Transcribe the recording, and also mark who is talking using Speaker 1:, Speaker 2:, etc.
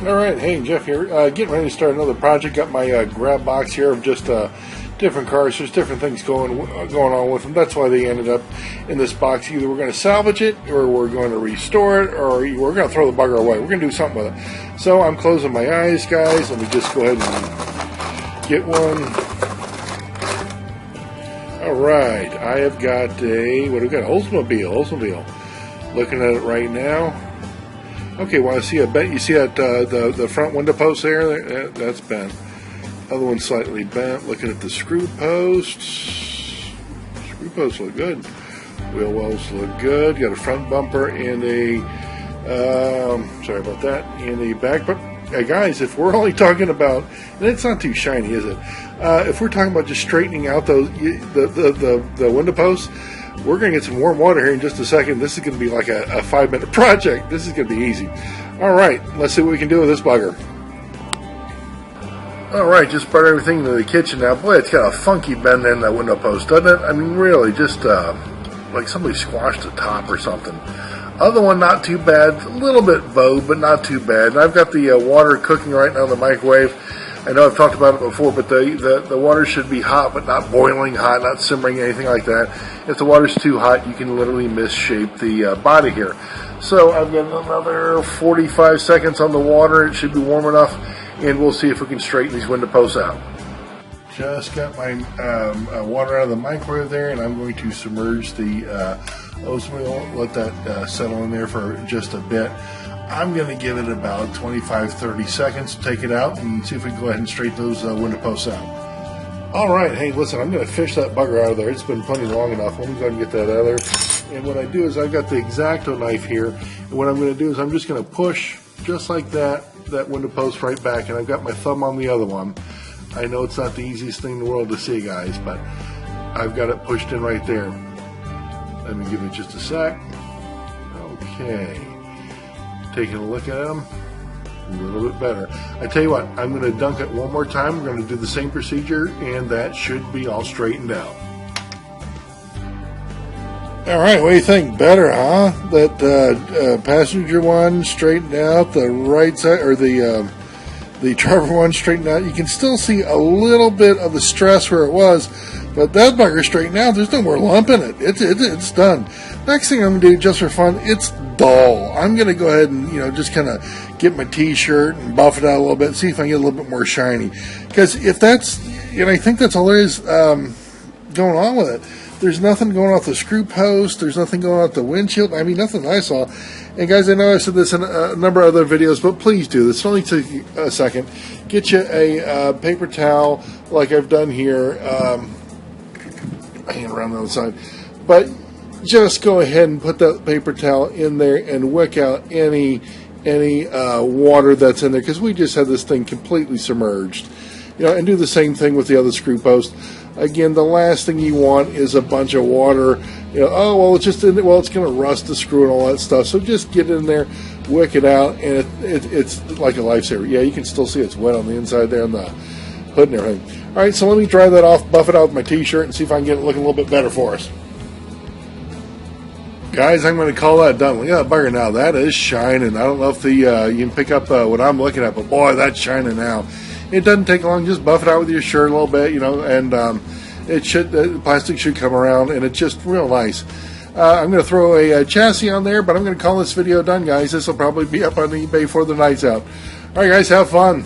Speaker 1: Alright, hey, Jeff here. Getting ready to start another project. Got my grab box here of just different cars. There's different things going on with them. That's why they ended up in this box. Either we're going to salvage it, or we're going to restore it, or we're going to throw the bugger away. We're going to do something with it. So I'm closing my eyes, guys. Let me just go ahead and get one. Alright, I have got a, what do we got? Oldsmobile. Looking at it right now. Okay, well, I see a bent. You see that the front window post there? That's bent. Other one's slightly bent. Looking at the screw posts. Screw posts look good. Wheel wells look good. Got a front bumper and a sorry about that. And a back bumper. Hey guys, if we're only talking about, and it's not too shiny, is it? If we're talking about just straightening out those the window posts. We're going to get some warm water here in just a second. This is going to be like a 5-minute project. This is going to be easy. All right, let's see what we can do with this bugger. All right, just brought everything into the kitchen now. Boy, it's got a funky bend in that window post, doesn't it? I mean, really, just like somebody squashed the top or something. Other one, not too bad. A little bit bowed, but not too bad. And I've got the water cooking right now in the microwave. I know I've talked about it before, but the water should be hot, but not boiling hot, not simmering, anything like that. If the water's too hot, you can literally misshape the body here. So I've got another 45 seconds on the water. It should be warm enough, and we'll see if we can straighten these window posts out. Just got my water out of the microwave there, and I'm going to submerge the Oldsmobile, let that settle in there for just a bit. I'm going to give it about 25-30 seconds to take it out and see if we can go ahead and straighten those window posts out. Alright, hey, listen, I'm going to fish that bugger out of there. It's been plenty long enough. Let me go ahead and get that out of there. And what I do is I've got the X-Acto knife here, and what I'm going to do is I'm just going to push, just like that window post right back, and I've got my thumb on the other one. I know it's not the easiest thing in the world to see, guys, but I've got it pushed in right there. Let me give it just a sec. Okay. Taking a look at them, a little bit better. I tell you what, I'm going to dunk it one more time. We're going to do the same procedure, and that should be all straightened out. All right, what do you think? Better, huh? That passenger one straightened out, the right side, or the driver one straightened out. You can still see a little bit of the stress where it was, but that bugger straightened out. There's no more lump in it. It's done. Next thing I'm going to do, just for fun, it's dull. I'm going to go ahead and, just kind of get my t-shirt and buff it out a little bit, see if I can get a little bit more shiny. Because if that's, and I think that's all there is going on with it. There's nothing going off the screw post. There's nothing going off the windshield. I mean, nothing I saw. And guys, I know I said this in a number of other videos, but please do this. It'll only take a second. Get you a paper towel like I've done here. Hang around the other side. But just go ahead and put that paper towel in there and wick out any water that's in there, because we just had this thing completely submerged. And do the same thing with the other screw post. Again, the last thing you want is a bunch of water. Oh, well, it's just in there. Well, it's going to rust the screw and all that stuff. So just get in there, wick it out, and it's like a lifesaver. Yeah, you can still see it's wet on the inside there on the hood and everything. All right, so let me dry that off, buff it out with my t-shirt, and see if I can get it looking a little bit better for us. Guys, I'm going to call that done. Look at that bugger now. That is shining. I don't know if you can pick up what I'm looking at, but boy, that's shining now. It doesn't take long. Just buff it out with your shirt a little bit, and the plastic should come around, and it's just real nice. I'm going to throw a chassis on there, but I'm going to call this video done, guys. This will probably be up on eBay before the night's out. All right, guys, have fun.